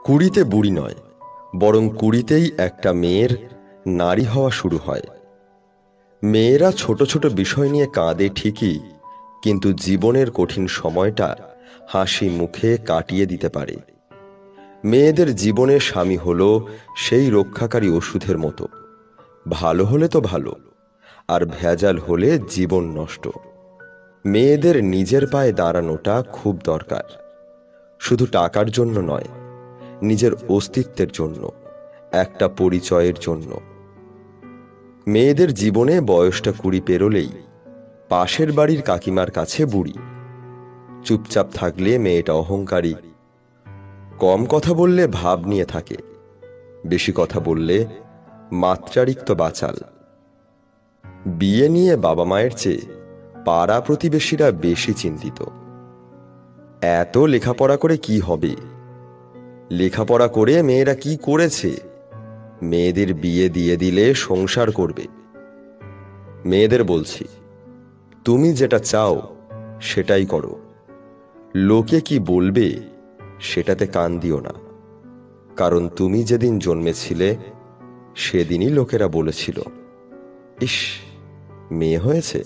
কুড়িতে বুড়ি নয়, বরং কুড়িতেই একটা মেয়ের নারী হওয়া শুরু হয়। মেয়েরা ছোট ছোট বিষয় নিয়ে কাঁদে ঠিকই, কিন্তু জীবনের কঠিন সময়টা হাসি মুখে কাটিয়ে দিতে পারে। মেয়েদের জীবনে স্বামী হলো সেই রক্ষাকারী ওষুধের মতো, ভালো হলে তো ভালো, আর ভেজাল হলে জীবন নষ্ট। মেয়েদের নিজের পায়ে দাঁড়ানোটা খুব দরকার, শুধু টাকার জন্য নয়, নিজের অস্তিত্বের জন্য, একটা পরিচয়ের জন্য। মেয়েদের জীবনে বয়সটা 20 পেরোলেই পাশের বাড়ির কাকিমার কাছে বুড়ি। চুপচাপ থাকলে মেয়েটা অহংকারী, কম কথা বললে ভাব নিয়ে থাকে, বেশি কথা বললে মাত্রারিক্ত বাচাল। বিয়ে নিয়ে বাবা মায়ের চেয়ে পাড়া প্রতিবেশীরা বেশি চিন্তিত। এত লেখাপড়া করে কি হবে? লেখাপড়া করে মেয়েরা কি করেছে? মেয়েদের বিয়ে দিয়ে দিলে সংসার করবে। মেয়েদের বলছি, তুমি যেটা চাও সেটাই করো। লোকে কি বলবে সেটাতে কান দিও না, কারণ তুমি যেদিন জন্মেছিলে সেদিনই লোকেরা বলেছিল, ইস, মেয়ে হয়েছে।